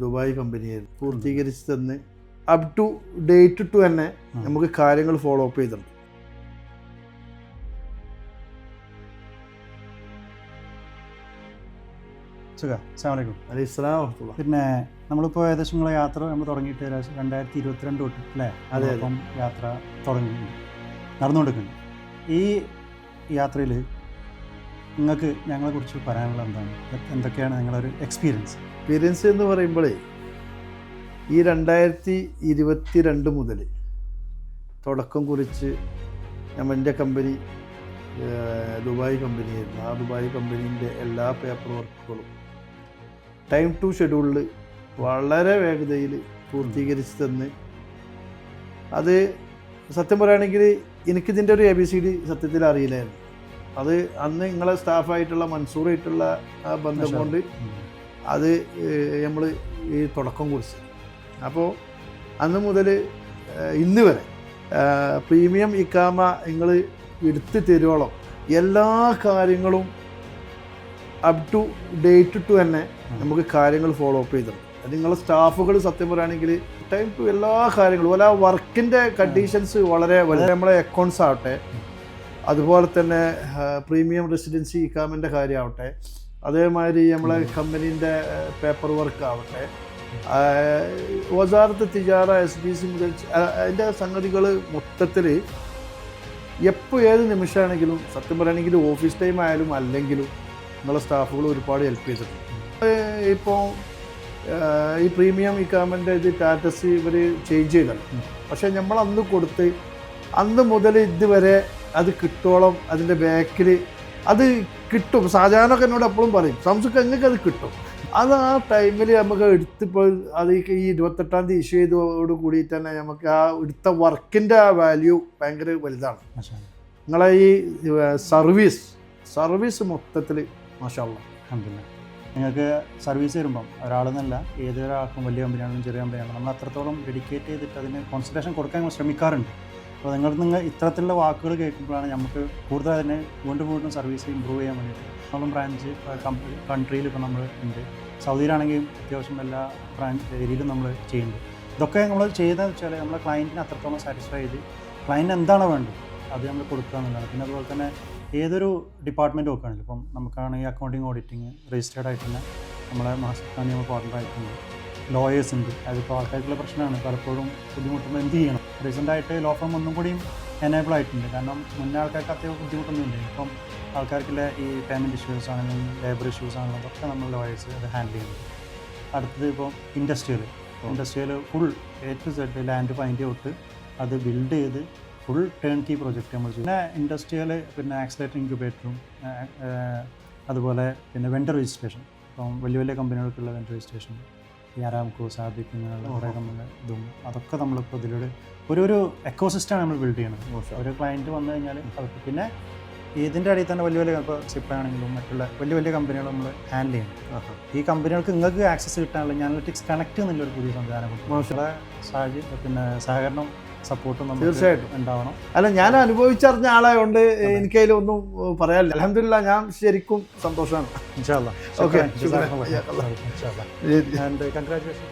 Dubai കമ്പനിയായിരുന്നു പൂർത്തീകരിച്ച് തന്ന് up to date to തന്നെ നമുക്ക് കാര്യങ്ങൾ ഫോളോ അപ്പ് ചെയ്തിട്ടുണ്ട്. പിന്നെ നമ്മളിപ്പോൾ ഏകദേശം നിങ്ങളെ യാത്ര നമ്മൾ തുടങ്ങിയിട്ട് 2022 തൊട്ട് അല്ലേ? അതേപ്പം യാത്ര തുടങ്ങിയിട്ടുണ്ട്, നടന്നുകൊണ്ടിരിക്കുന്നുണ്ട്. ഈ യാത്രയിൽ നിങ്ങൾക്ക് ഞങ്ങളെക്കുറിച്ച് പറയാനുള്ള എന്താണ്, എന്തൊക്കെയാണ് നിങ്ങളൊരു എക്സ്പീരിയൻസ് എന്ന് പറയുമ്പോഴേ ഈ 2022 മുതൽ തുടക്കം കുറിച്ച് എൻ്റെ കമ്പനി ദുബായ് കമ്പനിയായിരുന്നു. ആ ദുബായ് കമ്പനീൻ്റെ എല്ലാ പേപ്പർ വർക്കുകളും ടൈം ടു ഷെഡ്യൂളിൽ വളരെ വേഗതയിൽ പൂർത്തീകരിച്ച് തന്ന്, അത് സത്യം പറയുകയാണെങ്കിൽ എനിക്കിതിൻ്റെ ഒരു ABCD സത്യത്തിൽ അറിയില്ലായിരുന്നു. അത് അന്ന് നിങ്ങളെ സ്റ്റാഫായിട്ടുള്ള മൻസൂറായിട്ടുള്ള ആ ബന്ധം കൊണ്ട് അത് നമ്മൾ ഈ തുടക്കം കുറിച്ച്. അപ്പോൾ അന്ന് മുതൽ ഇന്ന് വരെ പ്രീമിയം ഇക്കാമ നിങ്ങൾ എടുത്ത് തരുവോളം എല്ലാ കാര്യങ്ങളും അപ് ടു ഡേറ്റ് ടു തന്നെ നമുക്ക് കാര്യങ്ങൾ ഫോളോ അപ്പ് ചെയ്തിട്ടുണ്ട്. അത് നിങ്ങളെ സ്റ്റാഫുകൾ സത്യം പറയുകയാണെങ്കിൽ ടൈം ടു എല്ലാ കാര്യങ്ങളും അല്ല, വർക്കിൻ്റെ കണ്ടീഷൻസ് വളരെ നമ്മളെ അക്കൗണ്ട്സ് ആവട്ടെ, അതുപോലെ തന്നെ പ്രീമിയം റെസിഡൻസി ഇക്കാമിൻ്റെ കാര്യമാവട്ടെ, അതേമാതിരി നമ്മളെ കമ്പനീൻ്റെ പേപ്പർ വർക്ക് ആവട്ടെ, വസാറത്ത് തിജാറ SBC മുതൽ അതിൻ്റെ സംഗതികൾ മൊത്തത്തിൽ എപ്പോൾ ഏത് നിമിഷമാണെങ്കിലും സത്യം പറയുകയാണെങ്കിൽ ഓഫീസ് ടൈം ആയാലും അല്ലെങ്കിലും നിങ്ങളെ സ്റ്റാഫുകൾ ഒരുപാട് ഹെൽപ്പ് ചെയ്തിട്ടുണ്ട്. ഇപ്പോൾ ഈ പ്രീമിയം ഇക്കാമിൻ്റെ ഇത് സ്റ്റാറ്റസ് ഇവർ ചേഞ്ച് ചെയ്തല്ലോ, പക്ഷേ നമ്മൾ അന്ന് കൊടുത്ത് അന്ന് മുതൽ ഇതുവരെ അത് കിട്ടോളം അതിൻ്റെ ബാക്കിൽ അത് കിട്ടും. സാധാരണയൊക്കെ എന്നോട് എപ്പോഴും പറയും, സംസുക്ക് എങ്ങൾക്ക് അത് കിട്ടും. അത് ആ ടൈമിൽ നമുക്ക് എടുത്തിപ്പോൾ അത് ഈ 28-ാം തീയതി ഇഷ്യൂ ചെയ്തതോട് കൂടിയിട്ട് തന്നെ നമുക്ക് ആ എടുത്ത വർക്കിൻ്റെ ആ വാല്യൂ ഭയങ്കര വലുതാണ്. നിങ്ങളെ ഈ സർവീസ് മൊത്തത്തിൽ മാഷാ അല്ലാഹ് അൽഹംദുലില്ലാഹ്. നിങ്ങൾക്ക് സർവീസ് വരുമ്പം ഒരാളെന്നല്ല, ഏതൊരാൾക്കും വലിയ കമ്പനിയാണെങ്കിലും ചെറിയ കമ്പനിയാണെങ്കിലും നമ്മൾ അത്രത്തോളം ഡെഡിക്കേറ്റ് ചെയ്തിട്ട് അതിന് കോൺസെൻട്രേഷൻ കൊടുക്കാൻ നമ്മൾ ശ്രമിക്കാറുണ്ട്. അപ്പോൾ നിങ്ങൾ ഇത്തരത്തിലുള്ള വാക്കുകൾ കേൾക്കുമ്പോഴാണ് നമുക്ക് കൂടുതൽ അതിനെ വീണ്ടും സർവീസ് ഇമ്പ്രൂവ് ചെയ്യാൻ വേണ്ടിയിട്ട് നമ്മളും ബ്രാഞ്ച് കൺട്രിയിൽ ഇപ്പോൾ നമ്മൾ ഉണ്ട്. സൗദിയിലാണെങ്കിൽ അത്യാവശ്യം എല്ലാ ഏരിയയിലും നമ്മൾ ചെയ്യുന്നുണ്ട്. ഇതൊക്കെ നമ്മൾ ചെയ്തതെന്ന് വെച്ചാൽ നമ്മളെ ക്ലയൻറ്റിനെ അത്രത്തോളം സാറ്റിസ്ഫൈ ചെയ്ത് ക്ലയൻറ്റ് എന്താണോ വേണ്ടത് അത് നമ്മൾ കൊടുക്കുക എന്നുള്ളതാണ്. പിന്നെ അതുപോലെ തന്നെ ഏതൊരു ഡിപ്പാർട്ട്മെൻറ്റ് നോക്കുകയാണെങ്കിൽ ഇപ്പം നമുക്കാണ് ഈ അക്കൗണ്ടിങ് ഓഡിറ്റിങ് രജിസ്റ്റേർഡ് ആയിട്ട് തന്നെ നമ്മളെ മാസ്റ്റർ നിയമ പാർട്ണറായിട്ടുണ്ട്, ലോയേഴ്സ് ഉണ്ട്. അതിപ്പോൾ ആൾക്കാർക്കുള്ള പ്രശ്നമാണ്, പലപ്പോഴും ബുദ്ധിമുട്ടുമ്പോൾ എന്ത് ചെയ്യണം. റീസെൻ്റായിട്ട് ലോ ഫേം ഒന്നും കൂടിയും എനേബിൾ ആയിട്ടുണ്ട്. കാരണം മുന്നേ ആൾക്കാർക്ക് അത്യാവശ്യം ബുദ്ധിമുട്ടൊന്നും ഇല്ല. ഇപ്പം ആൾക്കാർക്കുള്ള ഈ പേയ്മെൻറ്റ് ഇഷ്യൂസ് ആണെങ്കിലും ലേബർ ഇഷ്യൂസ് ആണെങ്കിലും അതൊക്കെ നമ്മൾ ലോയേഴ്സ് അത് ഹാൻഡിൽ ചെയ്യുന്നുണ്ട്. അടുത്തത് ഇപ്പോൾ industrial full A to Z land find out അത് ബിൽഡ് ചെയ്ത് ഫുൾ ടേൺ കീ പ്രോജക്റ്റ് നമ്മൾ ചെയ്യും. പിന്നെ ഇൻഡസ്ട്രിയൽ പിന്നെ ആക്സിലേറ്റർ ഇൻക്യുബേറ്ററും അതുപോലെ പിന്നെ വെണ്ടർ രജിസ്ട്രേഷൻ, ഇപ്പം വലിയ കമ്പനികൾക്കുള്ള വെണ്ടർ രജിസ്ട്രേഷൻ, ഈ അരാംകോ, സാദിഖ് ഇങ്ങനെയുള്ള കുറേ കമ്പനി ഇതും അതൊക്കെ നമ്മളിപ്പോൾ ഇതിലൂടെ ഒരു എക്കോസിസ്റ്റമാണ് നമ്മൾ ബിൽഡ് ചെയ്യണത്. ഒരു ക്ലയൻറ്റ് വന്നു കഴിഞ്ഞാൽ അവർക്ക് പിന്നെ ഇതിൻ്റെ അടിയിൽ തന്നെ വലിയ ഇപ്പോൾ സിപ്പ് ആണെങ്കിലും മറ്റുള്ള വലിയ കമ്പനികൾ നമ്മൾ ഹാൻഡിൽ ചെയ്യണം. ഈ കമ്പനികൾക്ക് നിങ്ങൾക്ക് ആക്സസ് കിട്ടാനുള്ള അനലിറ്റിക്സ് കണക്ട് എന്നുള്ളൊരു പുതിയ സംവിധാനം സാഹചര്യം പിന്നെ സഹകരണം സപ്പോർട്ടും തീർച്ചയായിട്ടും ഉണ്ടാവണം. അല്ല, ഞാൻ അനുഭവിച്ചറിഞ്ഞ ആളായതുകൊണ്ട് എനിക്കതിലൊന്നും പറയാനില്ല. അൽഹംദുലില്ലാഹ്, ഞാൻ ശരിക്കും സന്തോഷമാണ്. ഇൻഷാ അല്ലാഹ്. Okay, and congratulation.